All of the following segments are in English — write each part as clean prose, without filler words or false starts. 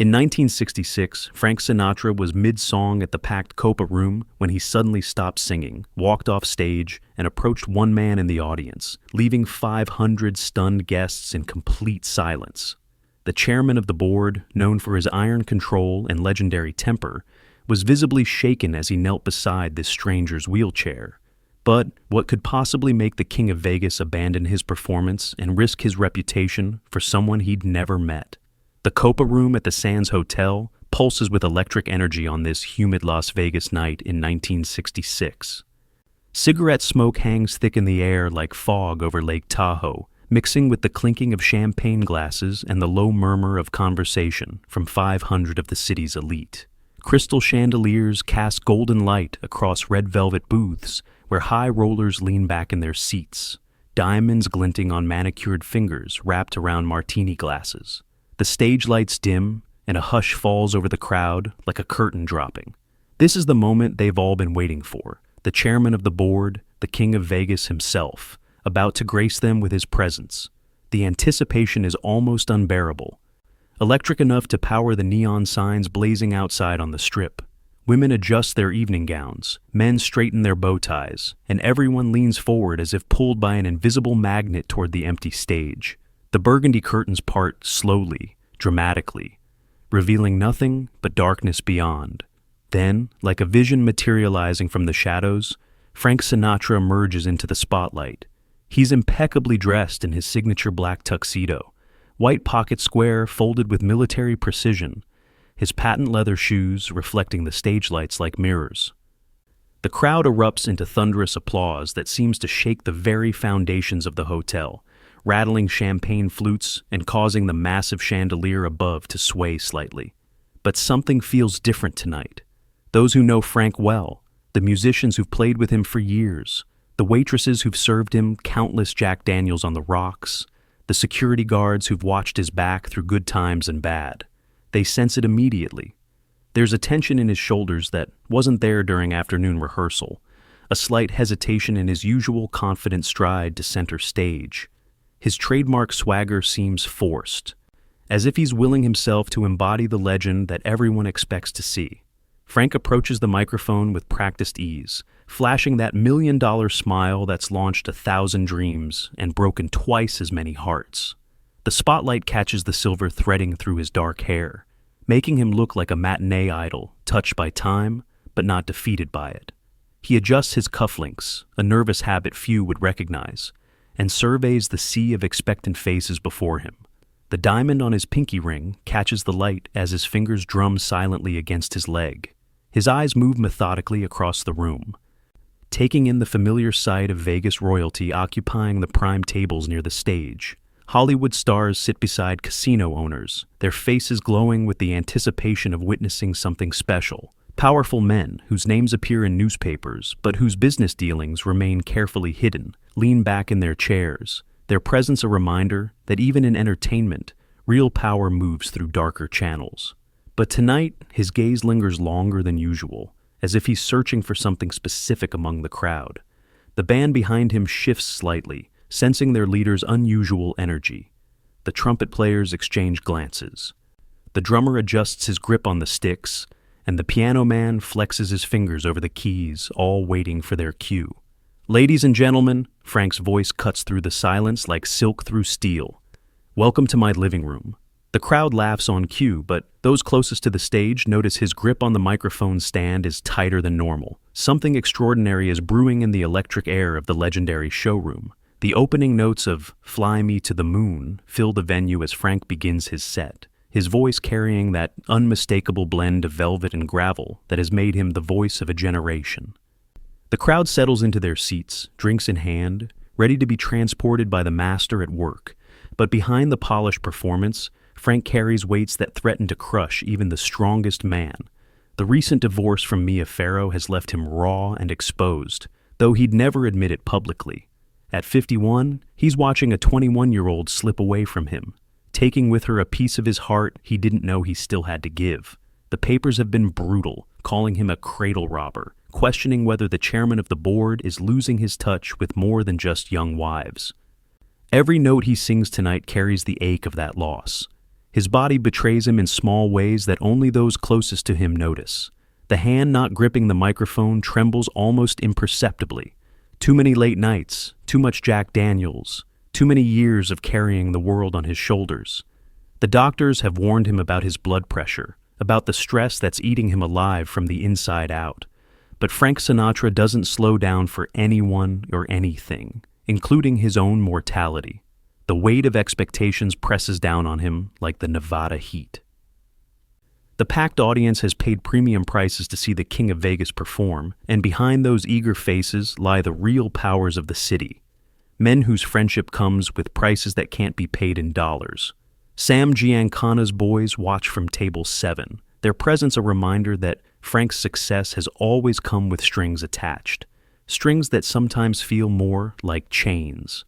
In 1966, Frank Sinatra was mid-song at the packed Copa Room when he suddenly stopped singing, walked off stage, and approached one man in the audience, leaving 500 stunned guests in complete silence. The chairman of the board, known for his iron control and legendary temper, was visibly shaken as he knelt beside this stranger's wheelchair. But what could possibly make the King of Vegas abandon his performance and risk his reputation for someone he'd never met? The Copa Room at the Sands Hotel pulses with electric energy on this humid Las Vegas night in 1966. Cigarette smoke hangs thick in the air like fog over Lake Tahoe, mixing with the clinking of champagne glasses and the low murmur of conversation from 500 of the city's elite. Crystal chandeliers cast golden light across red velvet booths where high rollers lean back in their seats, diamonds glinting on manicured fingers wrapped around martini glasses. The stage lights dim, and a hush falls over the crowd like a curtain dropping. This is the moment they've all been waiting for. The chairman of the board, the King of Vegas himself, about to grace them with his presence. The anticipation is almost unbearable. Electric enough to power the neon signs blazing outside on the strip. Women adjust their evening gowns, men straighten their bow ties, and everyone leans forward as if pulled by an invisible magnet toward the empty stage. The burgundy curtains part slowly, dramatically, revealing nothing but darkness beyond. Then, like a vision materializing from the shadows, Frank Sinatra emerges into the spotlight. He's impeccably dressed in his signature black tuxedo, white pocket square folded with military precision, his patent leather shoes reflecting the stage lights like mirrors. The crowd erupts into thunderous applause that seems to shake the very foundations of the hotel, rattling champagne flutes and causing the massive chandelier above to sway slightly. But something feels different tonight. Those who know Frank well, the musicians who've played with him for years, the waitresses who've served him countless Jack Daniels on the rocks, the security guards who've watched his back through good times and bad. They sense it immediately. There's a tension in his shoulders that wasn't there during afternoon rehearsal, a slight hesitation in his usual confident stride to center stage. His trademark swagger seems forced, as if he's willing himself to embody the legend that everyone expects to see. Frank approaches the microphone with practiced ease, flashing that $1,000,000 smile that's launched 1,000 dreams and broken twice as many hearts. The spotlight catches the silver threading through his dark hair, making him look like a matinee idol, touched by time, but not defeated by it. He adjusts his cufflinks, a nervous habit few would recognize, and surveys the sea of expectant faces before him. The diamond on his pinky ring catches the light as his fingers drum silently against his leg. His eyes move methodically across the room, taking in the familiar sight of Vegas royalty occupying the prime tables near the stage. Hollywood stars sit beside casino owners, their faces glowing with the anticipation of witnessing something special. Powerful men, whose names appear in newspapers, but whose business dealings remain carefully hidden, lean back in their chairs, their presence a reminder that even in entertainment, real power moves through darker channels. But tonight, his gaze lingers longer than usual, as if he's searching for something specific among the crowd. The band behind him shifts slightly, sensing their leader's unusual energy. The trumpet players exchange glances. The drummer adjusts his grip on the sticks, and the piano man flexes his fingers over the keys, all waiting for their cue. "Ladies and gentlemen," Frank's voice cuts through the silence like silk through steel. "Welcome to my living room." The crowd laughs on cue, but those closest to the stage notice his grip on the microphone stand is tighter than normal. Something extraordinary is brewing in the electric air of the legendary showroom. The opening notes of "Fly Me to the Moon" fill the venue as Frank begins his set, his voice carrying that unmistakable blend of velvet and gravel that has made him the voice of a generation. The crowd settles into their seats, drinks in hand, ready to be transported by the master at work. But behind the polished performance, Frank carries weights that threaten to crush even the strongest man. The recent divorce from Mia Farrow has left him raw and exposed, though he'd never admit it publicly. At 51, he's watching a 21-year-old slip away from him, taking with her a piece of his heart he didn't know he still had to give. The papers have been brutal, calling him a cradle robber, questioning whether the chairman of the board is losing his touch with more than just young wives. Every note he sings tonight carries the ache of that loss. His body betrays him in small ways that only those closest to him notice. The hand not gripping the microphone trembles almost imperceptibly. Too many late nights, too much Jack Daniels, too many years of carrying the world on his shoulders. The doctors have warned him about his blood pressure, about the stress that's eating him alive from the inside out. But Frank Sinatra doesn't slow down for anyone or anything, including his own mortality. The weight of expectations presses down on him like the Nevada heat. The packed audience has paid premium prices to see the King of Vegas perform, and behind those eager faces lie the real powers of the city. Men whose friendship comes with prices that can't be paid in dollars. Sam Giancana's boys watch from table 7, their presence a reminder that Frank's success has always come with strings attached, strings that sometimes feel more like chains.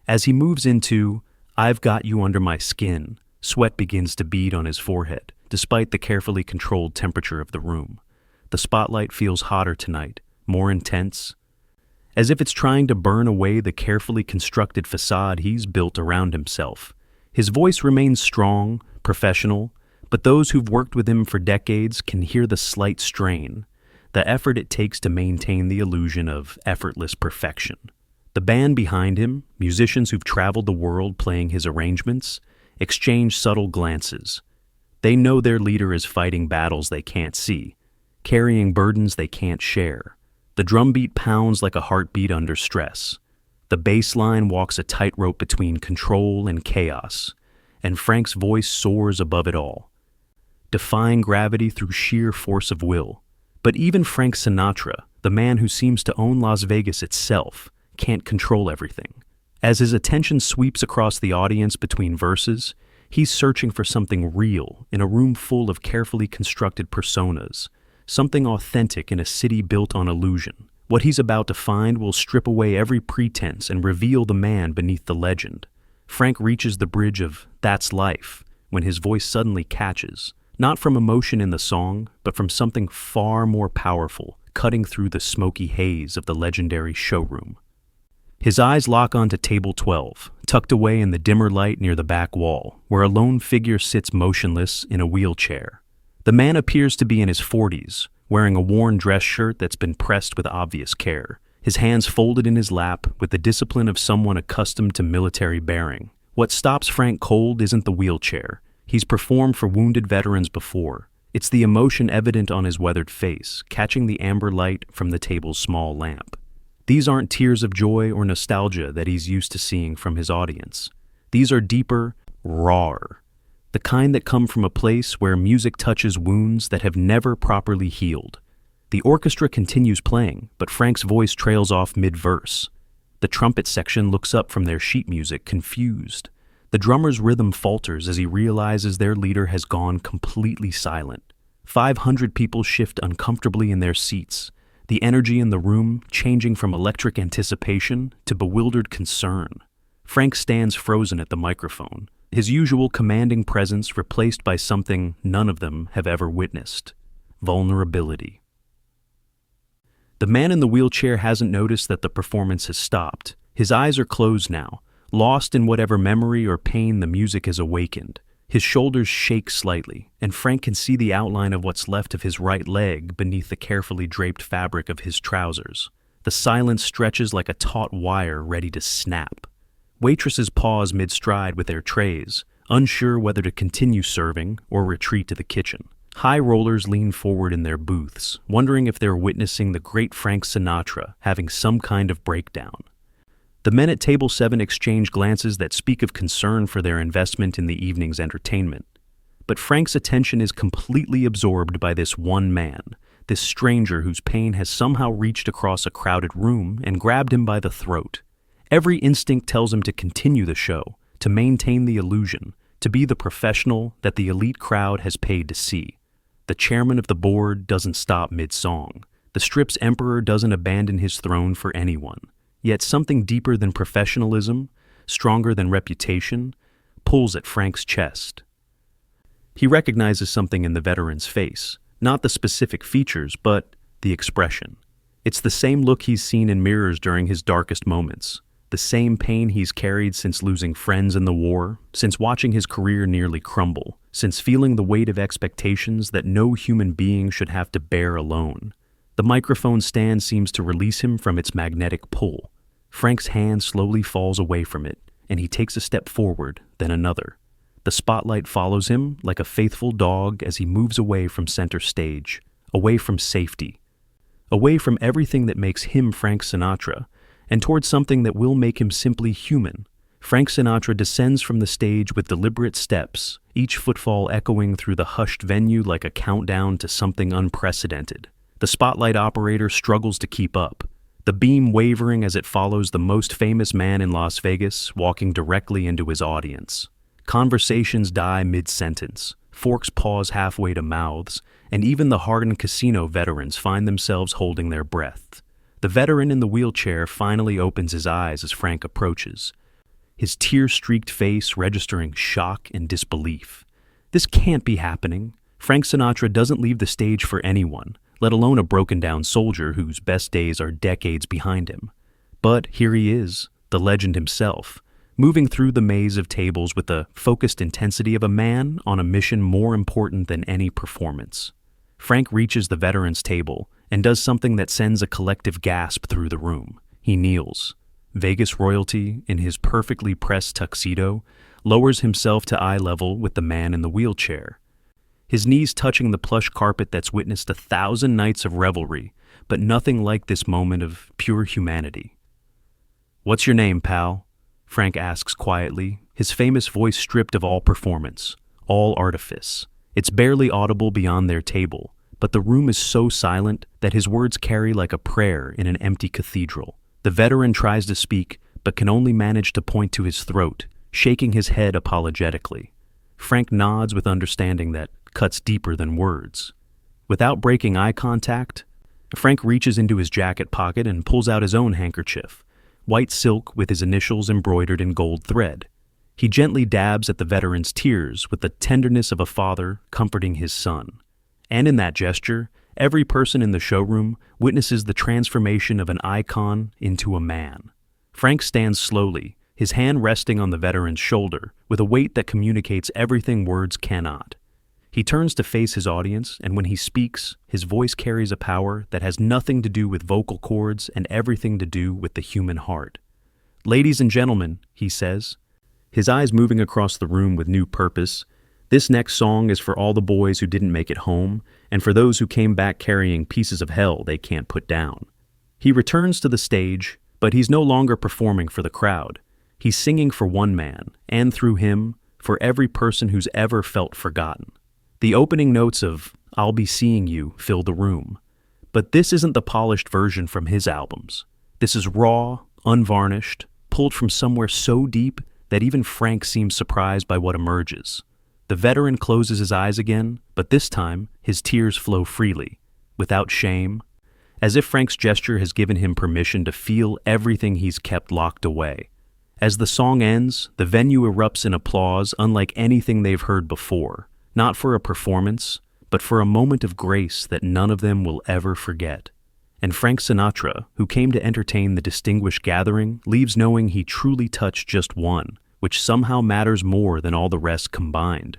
As he moves into "I've Got You Under My Skin," sweat begins to bead on his forehead, despite the carefully controlled temperature of the room. The spotlight feels hotter tonight, more intense, as if it's trying to burn away the carefully constructed facade he's built around himself. His voice remains strong, professional, but those who've worked with him for decades can hear the slight strain, the effort it takes to maintain the illusion of effortless perfection. The band behind him, musicians who've traveled the world playing his arrangements, exchange subtle glances. They know their leader is fighting battles they can't see, carrying burdens they can't share. The drumbeat pounds like a heartbeat under stress. The bass line walks a tightrope between control and chaos, and Frank's voice soars above it all, defying gravity through sheer force of will. But even Frank Sinatra, the man who seems to own Las Vegas itself, can't control everything. As his attention sweeps across the audience between verses, he's searching for something real in a room full of carefully constructed personas, something authentic in a city built on illusion. What he's about to find will strip away every pretense and reveal the man beneath the legend. Frank reaches the bridge of "That's Life" when his voice suddenly catches, not from emotion in the song, but from something far more powerful, cutting through the smoky haze of the legendary showroom. His eyes lock onto table 12, tucked away in the dimmer light near the back wall, where a lone figure sits motionless in a wheelchair. The man appears to be in his 40s, wearing a worn dress shirt that's been pressed with obvious care, his hands folded in his lap with the discipline of someone accustomed to military bearing. What stops Frank cold isn't the wheelchair. He's performed for wounded veterans before. It's the emotion evident on his weathered face, catching the amber light from the table's small lamp. These aren't tears of joy or nostalgia that he's used to seeing from his audience. These are deeper, rawer, the kind that come from a place where music touches wounds that have never properly healed. The orchestra continues playing, but Frank's voice trails off mid-verse. The trumpet section looks up from their sheet music, confused. The drummer's rhythm falters as he realizes their leader has gone completely silent. 500 people shift uncomfortably in their seats, the energy in the room changing from electric anticipation to bewildered concern. Frank stands frozen at the microphone, his usual commanding presence replaced by something none of them have ever witnessed: vulnerability. The man in the wheelchair hasn't noticed that the performance has stopped. His eyes are closed now, lost in whatever memory or pain the music has awakened. His shoulders shake slightly, and Frank can see the outline of what's left of his right leg beneath the carefully draped fabric of his trousers. The silence stretches like a taut wire ready to snap. Waitresses pause mid-stride with their trays, unsure whether to continue serving or retreat to the kitchen. High rollers lean forward in their booths, wondering if they're witnessing the great Frank Sinatra having some kind of breakdown. The men at table 7 exchange glances that speak of concern for their investment in the evening's entertainment. But Frank's attention is completely absorbed by this one man, this stranger whose pain has somehow reached across a crowded room and grabbed him by the throat. Every instinct tells him to continue the show, to maintain the illusion, to be the professional that the elite crowd has paid to see. The chairman of the board doesn't stop mid-song. The Strip's emperor doesn't abandon his throne for anyone. Yet something deeper than professionalism, stronger than reputation, pulls at Frank's chest. He recognizes something in the veteran's face, not the specific features, but the expression. It's the same look he's seen in mirrors during his darkest moments, the same pain he's carried since losing friends in the war, since watching his career nearly crumble, since feeling the weight of expectations that no human being should have to bear alone. The microphone stand seems to release him from its magnetic pull. Frank's hand slowly falls away from it, and he takes a step forward, then another. The spotlight follows him like a faithful dog as he moves away from center stage, away from safety, away from everything that makes him Frank Sinatra, and towards something that will make him simply human. Frank Sinatra descends from the stage with deliberate steps, each footfall echoing through the hushed venue like a countdown to something unprecedented. The spotlight operator struggles to keep up, the beam wavering as it follows the most famous man in Las Vegas walking directly into his audience. Conversations die mid-sentence, forks pause halfway to mouths, and even the hardened casino veterans find themselves holding their breath. The veteran in the wheelchair finally opens his eyes as Frank approaches, his tear-streaked face registering shock and disbelief. This can't be happening. Frank Sinatra doesn't leave the stage for anyone, let alone a broken-down soldier whose best days are decades behind him. But here he is, the legend himself, moving through the maze of tables with the focused intensity of a man on a mission more important than any performance. Frank reaches the veteran's table and does something that sends a collective gasp through the room. He kneels. Vegas royalty, in his perfectly pressed tuxedo, lowers himself to eye level with the man in the wheelchair, his knees touching the plush carpet that's witnessed 1,000 nights of revelry, but nothing like this moment of pure humanity. "What's your name, pal?" Frank asks quietly, his famous voice stripped of all performance, all artifice. It's barely audible beyond their table, but the room is so silent that his words carry like a prayer in an empty cathedral. The veteran tries to speak, but can only manage to point to his throat, shaking his head apologetically. Frank nods with understanding that cuts deeper than words. Without breaking eye contact, Frank reaches into his jacket pocket and pulls out his own handkerchief, white silk with his initials embroidered in gold thread. He gently dabs at the veteran's tears with the tenderness of a father comforting his son. And in that gesture, every person in the showroom witnesses the transformation of an icon into a man. Frank stands slowly, his hand resting on the veteran's shoulder, with a weight that communicates everything words cannot. He turns to face his audience, and when he speaks, his voice carries a power that has nothing to do with vocal cords and everything to do with the human heart. "Ladies and gentlemen," he says, his eyes moving across the room with new purpose, "this next song is for all the boys who didn't make it home, and for those who came back carrying pieces of hell they can't put down." He returns to the stage, but he's no longer performing for the crowd. He's singing for one man, and through him, for every person who's ever felt forgotten. The opening notes of "I'll Be Seeing You" fill the room. But this isn't the polished version from his albums. This is raw, unvarnished, pulled from somewhere so deep that even Frank seems surprised by what emerges. The veteran closes his eyes again, but this time his tears flow freely, without shame, as if Frank's gesture has given him permission to feel everything he's kept locked away. As the song ends, the venue erupts in applause unlike anything they've heard before. Not for a performance, but for a moment of grace that none of them will ever forget. And Frank Sinatra, who came to entertain the distinguished gathering, leaves knowing he truly touched just one, which somehow matters more than all the rest combined.